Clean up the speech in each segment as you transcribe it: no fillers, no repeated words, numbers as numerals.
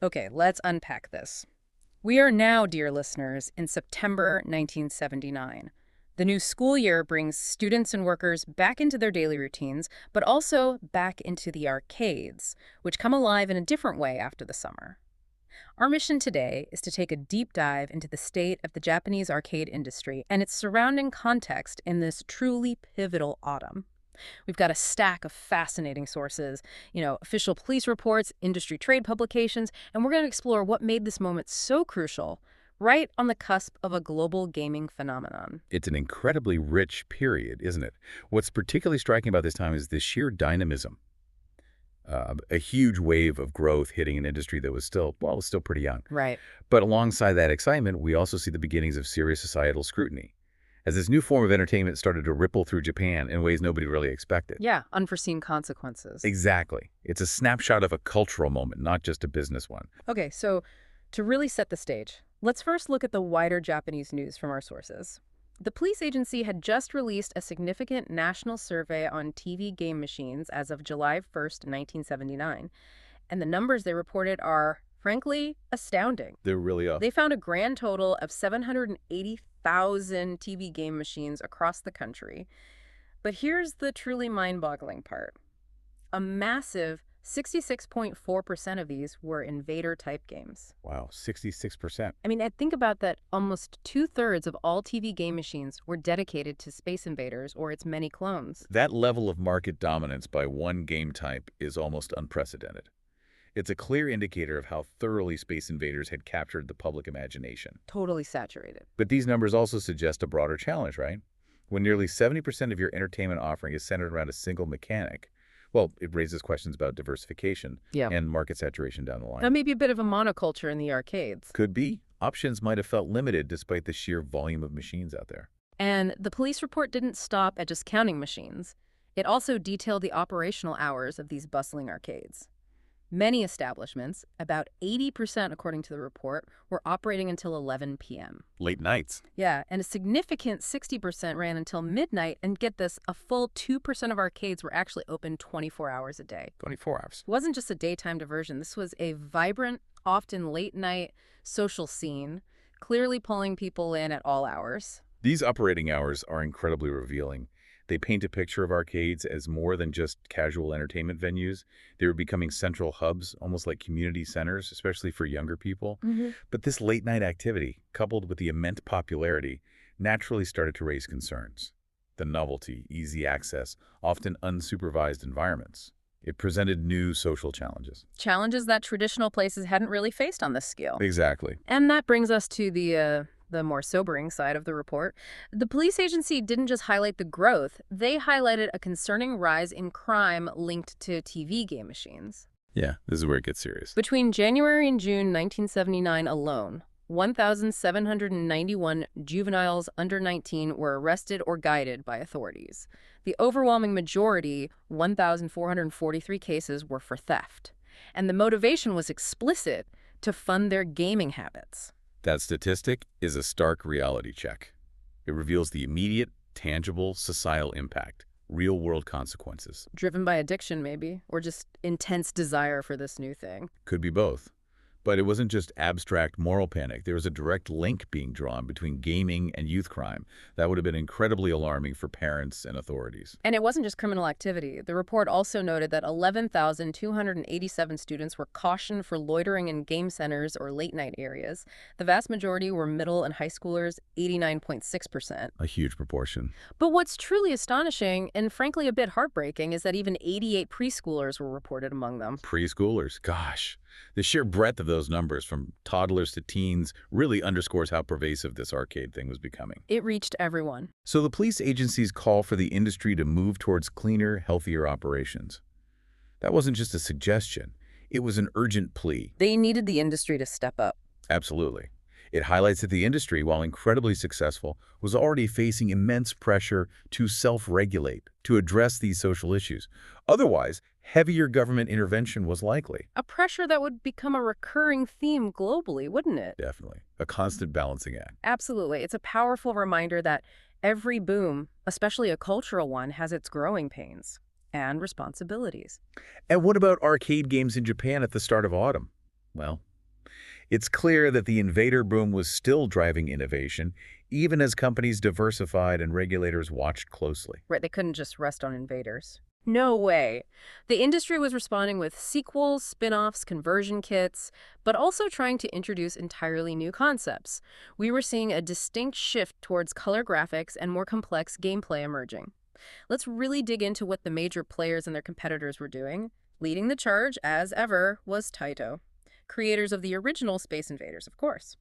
Okay, let's unpack this. We are now, dear listeners, in September 1979. The new school year brings students and workers back into their daily routines, but also back into the arcades, which come alive in a different way after the summer. Our mission today is to take a deep dive into the state of the Japanese arcade industry and its surrounding context in this truly pivotal autumn. We've got a stack of fascinating sources, official police reports, industry trade publications, and we're going to explore what made this moment so crucial, right on the cusp of a global gaming phenomenon. It's an incredibly rich period, isn't it? What's particularly striking about this time is the sheer dynamism. A huge wave of growth hitting an industry that was still pretty young. Right. But alongside that excitement, we also see the beginnings of serious societal scrutiny, as this new form of entertainment started to ripple through Japan in ways nobody really expected. Yeah, unforeseen consequences. Exactly. It's a snapshot of a cultural moment, not just a business one. Okay, so to really set the stage, let's first look at the wider Japanese news from our sources. The police agency had just released a significant national survey on TV game machines as of July 1st, 1979, and the numbers they reported are, frankly, astounding. They're really up. They found a grand total of 780,000 TV game machines across the country. But here's the truly mind-boggling part. A massive 66.4% of these were invader-type games. Wow, 66%. I think about that. Almost two-thirds of all TV game machines were dedicated to Space Invaders or its many clones. That level of market dominance by one game type is almost unprecedented. It's a clear indicator of how thoroughly Space Invaders had captured the public imagination. Totally saturated. But these numbers also suggest a broader challenge, right? When nearly 70% of your entertainment offering is centered around a single mechanic, well, it raises questions about diversification and market saturation down the line. That may be a bit of a monoculture in the arcades. Could be. Options might have felt limited despite the sheer volume of machines out there. And the police report didn't stop at just counting machines. It also detailed the operational hours of these bustling arcades. Many establishments, about 80% according to the report, were operating until 11 p.m. Late nights. Yeah, and a significant 60% ran until midnight, and get this, a full 2% of arcades were actually open 24 hours a day. 24 hours. It wasn't just a daytime diversion. This was a vibrant, often late-night social scene, clearly pulling people in at all hours. These operating hours are incredibly revealing. They paint a picture of arcades as more than just casual entertainment venues. They were becoming central hubs, almost like community centers, especially for younger people. But this late-night activity, coupled with the immense popularity, naturally started to raise concerns. The novelty, easy access, often unsupervised environments. It presented new social challenges. Challenges that traditional places hadn't really faced on this scale. Exactly. And that brings us to the more sobering side of the report. The police agency didn't just highlight the growth, they highlighted a concerning rise in crime linked to TV game machines. Yeah, this is where it gets serious. Between January and June 1979 alone, 1,791 juveniles under 19 were arrested or guided by authorities. The overwhelming majority, 1,443 cases, were for theft. And the motivation was explicit: to fund their gaming habits. That statistic is a stark reality check. It reveals the immediate, tangible societal impact, real-world consequences. Driven by addiction, maybe, or just intense desire for this new thing. Could be both. But it wasn't just abstract moral panic. There was a direct link being drawn between gaming and youth crime. That would have been incredibly alarming for parents and authorities. And it wasn't just criminal activity. The report also noted that 11,287 students were cautioned for loitering in game centers or late-night areas. The vast majority were middle and high schoolers, 89.6%. A huge proportion. But what's truly astonishing, and frankly a bit heartbreaking, is that even 88 preschoolers were reported among them. Preschoolers? Gosh. The sheer breadth of those numbers, from toddlers to teens, really underscores how pervasive this arcade thing was becoming. It reached everyone. So the police agencies call for the industry to move towards cleaner, healthier operations. That wasn't just a suggestion. It was an urgent plea. They needed the industry to step up. Absolutely. It highlights that the industry, while incredibly successful, was already facing immense pressure to self-regulate, to address these social issues. Otherwise, heavier government intervention was likely. A pressure that would become a recurring theme globally, wouldn't it? Definitely. A constant balancing act. Absolutely. It's a powerful reminder that every boom, especially a cultural one, has its growing pains and responsibilities. And what about arcade games in Japan at the start of autumn? Well, It's clear that the invader boom was still driving innovation, even as companies diversified and regulators watched closely. Right, they couldn't just rest on invaders. No way. The industry was responding with sequels, spin-offs, conversion kits, but also trying to introduce entirely new concepts. We were seeing a distinct shift towards color graphics and more complex gameplay emerging. Let's really dig into what the major players and their competitors were doing. Leading the charge, as ever, was Taito, creators of the original Space Invaders, of course.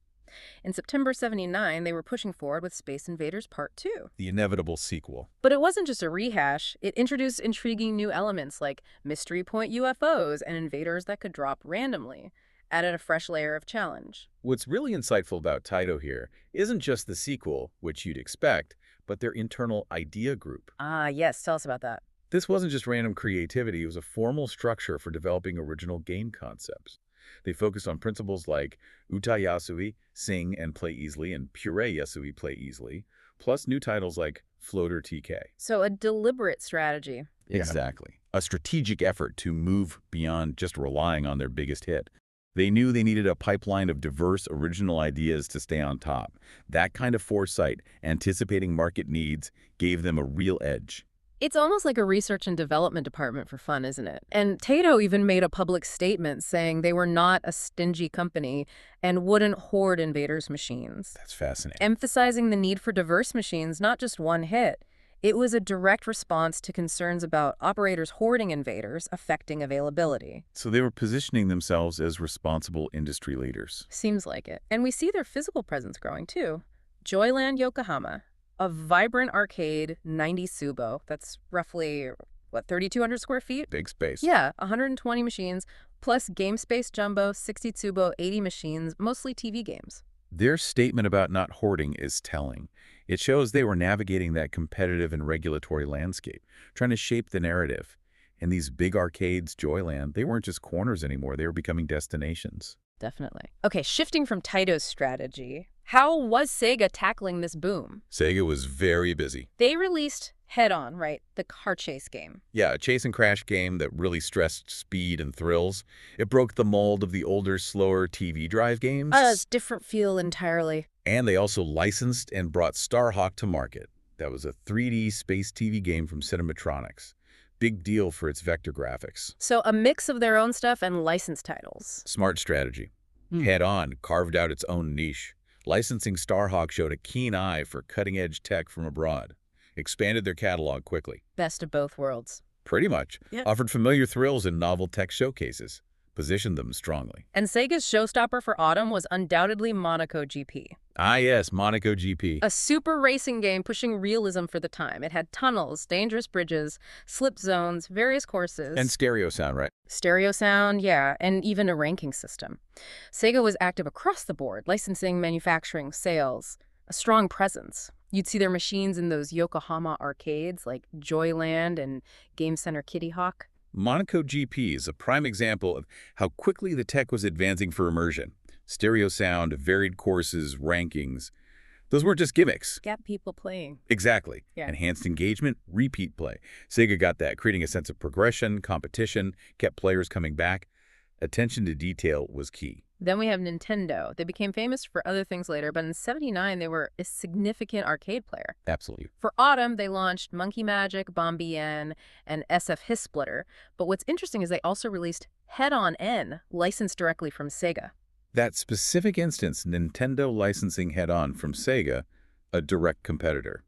In September '79, they were pushing forward with Space Invaders Part 2. The inevitable sequel. But it wasn't just a rehash. It introduced intriguing new elements like mystery point UFOs and invaders that could drop randomly, added a fresh layer of challenge. What's really insightful about Taito here isn't just the sequel, which you'd expect, but their internal idea group. Ah, yes, tell us about that. This wasn't just random creativity, it was a formal structure for developing original game concepts. They focused on principles like Uta Yasui, sing and play easily, and Pure Yasui, play easily, plus new titles like Floater TK. So a deliberate strategy. Exactly. A strategic effort to move beyond just relying on their biggest hit. They knew they needed a pipeline of diverse, original ideas to stay on top. That kind of foresight, anticipating market needs, gave them a real edge. It's almost like a research and development department for fun, isn't it? And Taito even made a public statement saying they were not a stingy company and wouldn't hoard invaders' machines, That's fascinating. emphasizing the need for diverse machines, not just one hit. It was a direct response to concerns about operators hoarding invaders affecting availability. So they were positioning themselves as responsible industry leaders. Seems like it. And we see their physical presence growing, too. Joyland Yokohama, a vibrant arcade, 90 Subo. That's roughly, 3,200 square feet? Big space. Yeah, 120 machines, plus Game Space Jumbo, 60 Tsubo, 80 machines, mostly TV games. Their statement about not hoarding is telling. It shows they were navigating that competitive and regulatory landscape, trying to shape the narrative. And these big arcades, Joyland, they weren't just corners anymore. They were becoming destinations. Definitely. Okay, shifting from Taito's strategy, how was Sega tackling this boom? Sega was very busy. They released Head On, right? The car chase game. Yeah, a chase and crash game that really stressed speed and thrills. It broke the mold of the older, slower TV drive games. It's different feel entirely. And they also licensed and brought Starhawk to market. That was a 3D space TV game from Cinematronics. Big deal for its vector graphics. So a mix of their own stuff and licensed titles. Smart strategy. Head On carved out its own niche. Licensing Starhawk showed a keen eye for cutting-edge tech from abroad. Expanded their catalog quickly. Best of both worlds. Pretty much. Yeah. Offered familiar thrills and novel tech showcases. Positioned them strongly. And Sega's showstopper for autumn was undoubtedly Monaco GP. Ah yes, Monaco GP. A super racing game pushing realism for the time. It had tunnels, dangerous bridges, slip zones, various courses. And stereo sound, right? Stereo sound, yeah, and even a ranking system. Sega was active across the board, licensing, manufacturing, sales, a strong presence. You'd see their machines in those Yokohama arcades like Joyland and Game Center Kitty Hawk. Monaco GP is a prime example of how quickly the tech was advancing for immersion. Stereo sound, varied courses, rankings. Those weren't just gimmicks. Get people playing. Exactly. Yeah. Enhanced engagement, repeat play. Sega got that, creating a sense of progression, competition, kept players coming back. Attention to detail was key. Then we have Nintendo. They became famous for other things later, but in '79 they were a significant arcade player. Absolutely. For autumn, they launched Monkey Magic, Bombien, and SF His Splitter. But what's interesting is they also released Head On N, licensed directly from Sega. That specific instance, Nintendo licensing Head On from Sega, a direct competitor.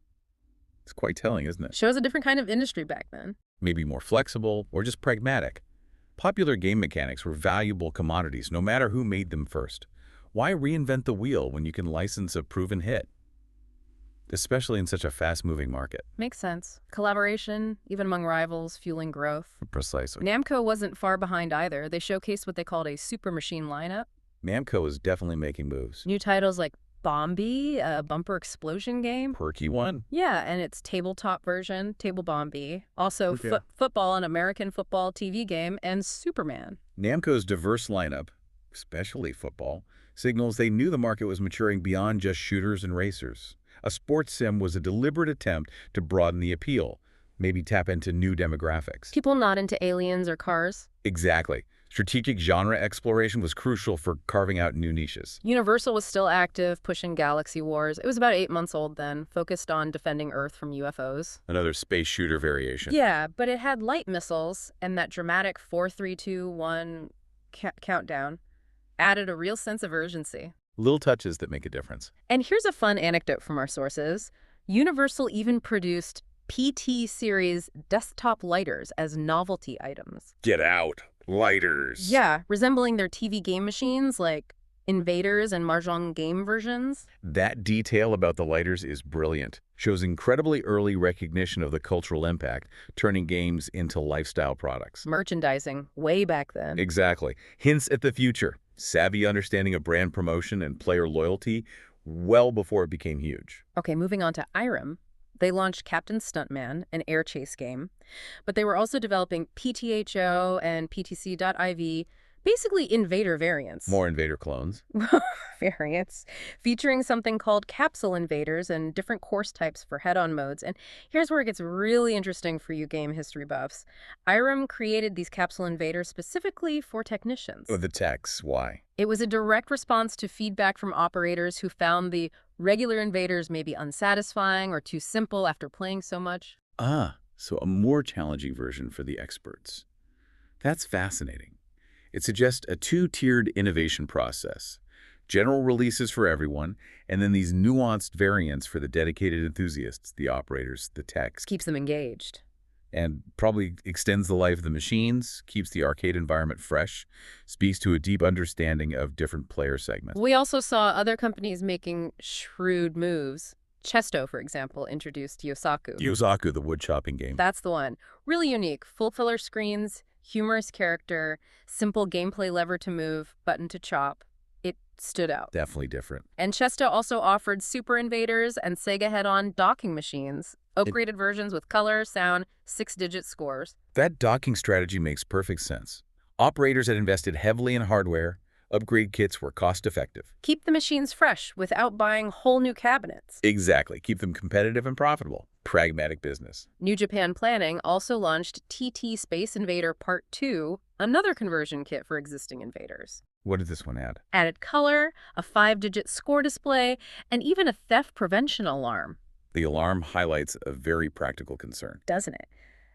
It's quite telling, isn't it? Shows a different kind of industry back then. Maybe more flexible or just pragmatic. Popular game mechanics were valuable commodities, no matter who made them first. Why reinvent the wheel when you can license a proven hit? Especially in such a fast-moving market. Makes sense. Collaboration, even among rivals, fueling growth. Precisely. Namco wasn't far behind either. They showcased what they called a super machine lineup. Namco is definitely making moves. New titles like Bombi, a bumper explosion game. Perky one. Yeah, and its tabletop version, Table Bombi. Also, Yeah. football, an American football TV game, and Superman. Namco's diverse lineup, especially football, signals they knew the market was maturing beyond just shooters and racers. A sports sim was a deliberate attempt to broaden the appeal, maybe tap into new demographics. People not into aliens or cars. Exactly. Strategic genre exploration was crucial for carving out new niches. Universal was still active, pushing Galaxy Wars. It was about 8 months old then, focused on defending Earth from UFOs. Another space shooter variation. Yeah, but it had light missiles, and that dramatic 4-3-2-1 countdown added a real sense of urgency. Little touches that make a difference. And here's a fun anecdote from our sources. Universal even produced PT series desktop lighters as novelty items. Get out. Lighters. Yeah, resembling their TV game machines like Invaders and Mahjong game versions. That detail about the lighters is brilliant. Shows incredibly early recognition of the cultural impact, turning games into lifestyle products. Merchandising, way back then. Exactly. Hints at the future. Savvy understanding of brand promotion and player loyalty well before it became huge. Okay, moving on to Irem. They launched Captain Stuntman, an air chase game, but they were also developing PTHO and PTC.IV, basically Invader variants. More Invader clones. Variants, featuring something called capsule invaders and different course types for head-on modes. And here's where it gets really interesting for you game history buffs. Irem created these capsule invaders specifically for technicians. Oh, the techs. Why? It was a direct response to feedback from operators who found the regular invaders maybe unsatisfying or too simple after playing so much. So a more challenging version for the experts. That's fascinating. It suggests a two-tiered innovation process. General releases for everyone, and then these nuanced variants for the dedicated enthusiasts, the operators, the techs. Keeps them engaged. And probably extends the life of the machines, keeps the arcade environment fresh, speaks to a deep understanding of different player segments. We also saw other companies making shrewd moves. Chesto, for example, introduced Yosaku. Yosaku, the wood-chopping game. That's the one. Really unique. Full-filler screens, humorous character, simple gameplay lever to move, button to chop. It stood out. Definitely different. And Chesto also offered Super Invaders and Sega head-on docking machines, upgraded versions with color, sound, 6-digit scores. That docking strategy makes perfect sense. Operators had invested heavily in hardware. Upgrade kits were cost-effective. Keep the machines fresh without buying whole new cabinets. Exactly. Keep them competitive and profitable. Pragmatic business. New Japan Planning also launched TT Space Invader Part 2, another conversion kit for existing invaders. What did this one add? Added color, a 5-digit score display, and even a theft prevention alarm. The alarm highlights a very practical concern. Doesn't it?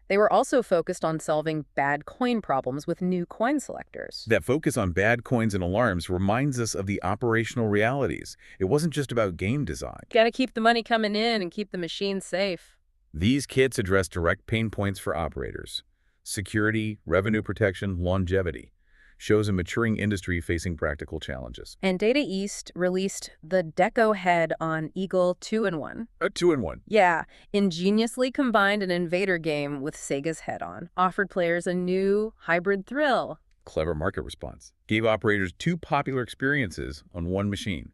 They were also focused on solving bad coin problems with new coin selectors. That focus on bad coins and alarms reminds us of the operational realities. It wasn't just about game design. Gotta keep the money coming in and keep the machine safe. These kits address direct pain points for operators. Security, revenue protection, longevity. Shows a maturing industry facing practical challenges. And Data East released the Deco Head on Eagle 2-in-1. A 2-in-1. Yeah, ingeniously combined an invader game with Sega's head-on. Offered players a new hybrid thrill. Clever market response. Gave operators two popular experiences on one machine.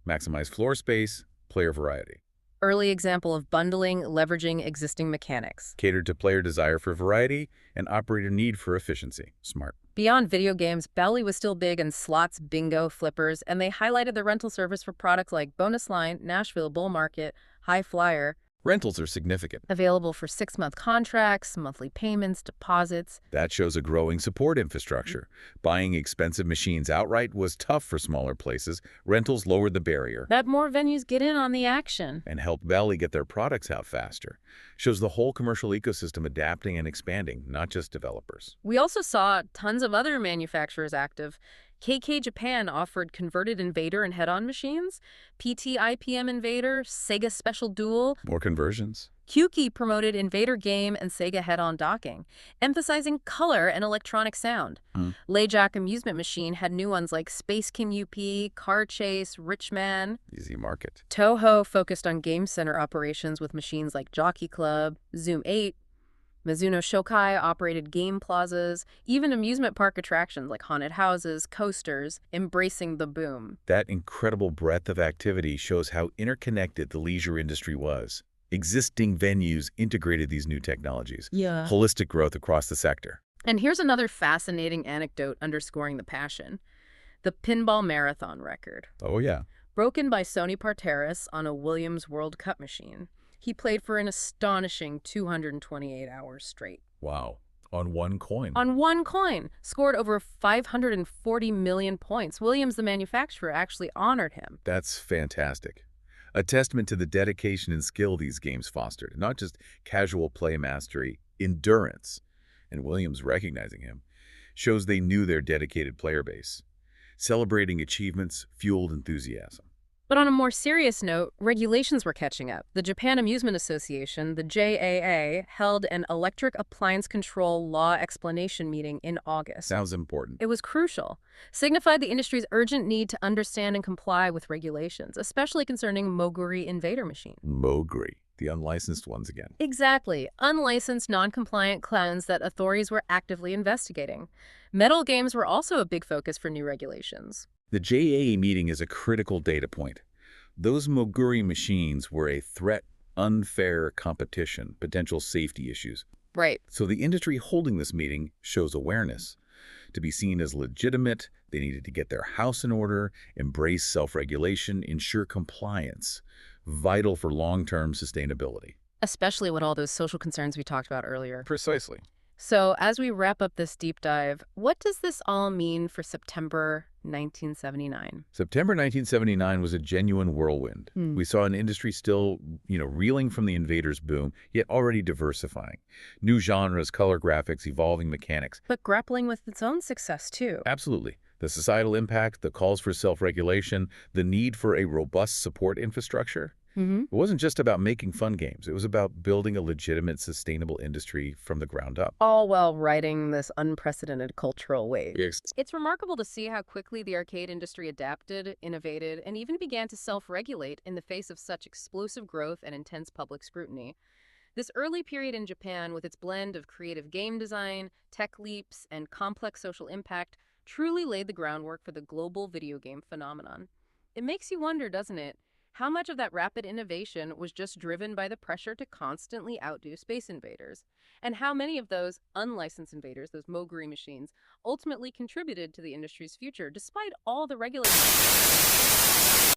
Maximize floor space, player variety. Early example of bundling, leveraging existing mechanics. Catered to player desire for variety and operator need for efficiency. Smart. Beyond video games, Bally was still big in slots, bingo, flippers, and they highlighted the rental service for products like Bonus Line, Nashville Bull Market, High Flyer. Rentals are significant. Available for 6-month contracts, monthly payments, deposits. That shows a growing support infrastructure. Buying expensive machines outright was tough for smaller places. Rentals lowered the barrier. That more venues get in on the action. And helped Valley get their products out faster. Shows the whole commercial ecosystem adapting and expanding, not just developers. We also saw tons of other manufacturers active. KK Japan offered converted Invader and head-on machines, PT IPM Invader, Sega Special Duel. More conversions. Kyuki promoted Invader game and Sega head-on docking, emphasizing color and electronic sound. Lejack Amusement Machine had new ones like Space Kim UP, Car Chase, Richman. Easy market. Toho focused on game center operations with machines like Jockey Club, Zoom 8. Mizuno Shokai operated game plazas, even amusement park attractions like haunted houses, coasters, embracing the boom. That incredible breadth of activity shows how interconnected the leisure industry was. Existing venues integrated these new technologies. Yeah. Holistic growth across the sector. And here's another fascinating anecdote underscoring the passion. The pinball marathon record. Oh, yeah. Broken by Sony Parteris on a Williams World Cup machine. He played for an astonishing 228 hours straight. Wow. On one coin. On one coin, scored over 540 million points. Williams, the manufacturer, actually honored him. That's fantastic. A testament to the dedication and skill these games fostered, not just casual play mastery, endurance. And Williams recognizing him shows they knew their dedicated player base. Celebrating achievements fueled enthusiasm. But on a more serious note, regulations were catching up. The Japan Amusement Association, the JAA, held an Electric Appliance Control Law Explanation meeting in August. Sounds important. It was crucial, signified the industry's urgent need to understand and comply with regulations, especially concerning Moguri invader machines. Moguri, the unlicensed ones again. Exactly. Unlicensed, non-compliant clowns that authorities were actively investigating. Metal games were also a big focus for new regulations. The JAA meeting is a critical data point. Those Moguri machines were a threat, unfair competition, potential safety issues. Right. So the industry holding this meeting shows awareness. To be seen as legitimate, they needed to get their house in order, embrace self-regulation, ensure compliance, vital for long-term sustainability. Especially with all those social concerns we talked about earlier. Precisely. So as we wrap up this deep dive, what does this all mean for September 1979? September 1979 was a genuine whirlwind. We saw an industry still, reeling from the invaders' boom, yet already diversifying. New genres, color graphics, evolving mechanics. But grappling with its own success, too. Absolutely. The societal impact, the calls for self-regulation, the need for a robust support infrastructure. It wasn't just about making fun games. It was about building a legitimate, sustainable industry from the ground up. All while riding this unprecedented cultural wave. Yes. It's remarkable to see how quickly the arcade industry adapted, innovated, and even began to self-regulate in the face of such explosive growth and intense public scrutiny. This early period in Japan, with its blend of creative game design, tech leaps, and complex social impact, truly laid the groundwork for the global video game phenomenon. It makes you wonder, doesn't it? How much of that rapid innovation was just driven by the pressure to constantly outdo Space Invaders? And how many of those unlicensed invaders, those Moguri machines, ultimately contributed to the industry's future, despite all the regulations?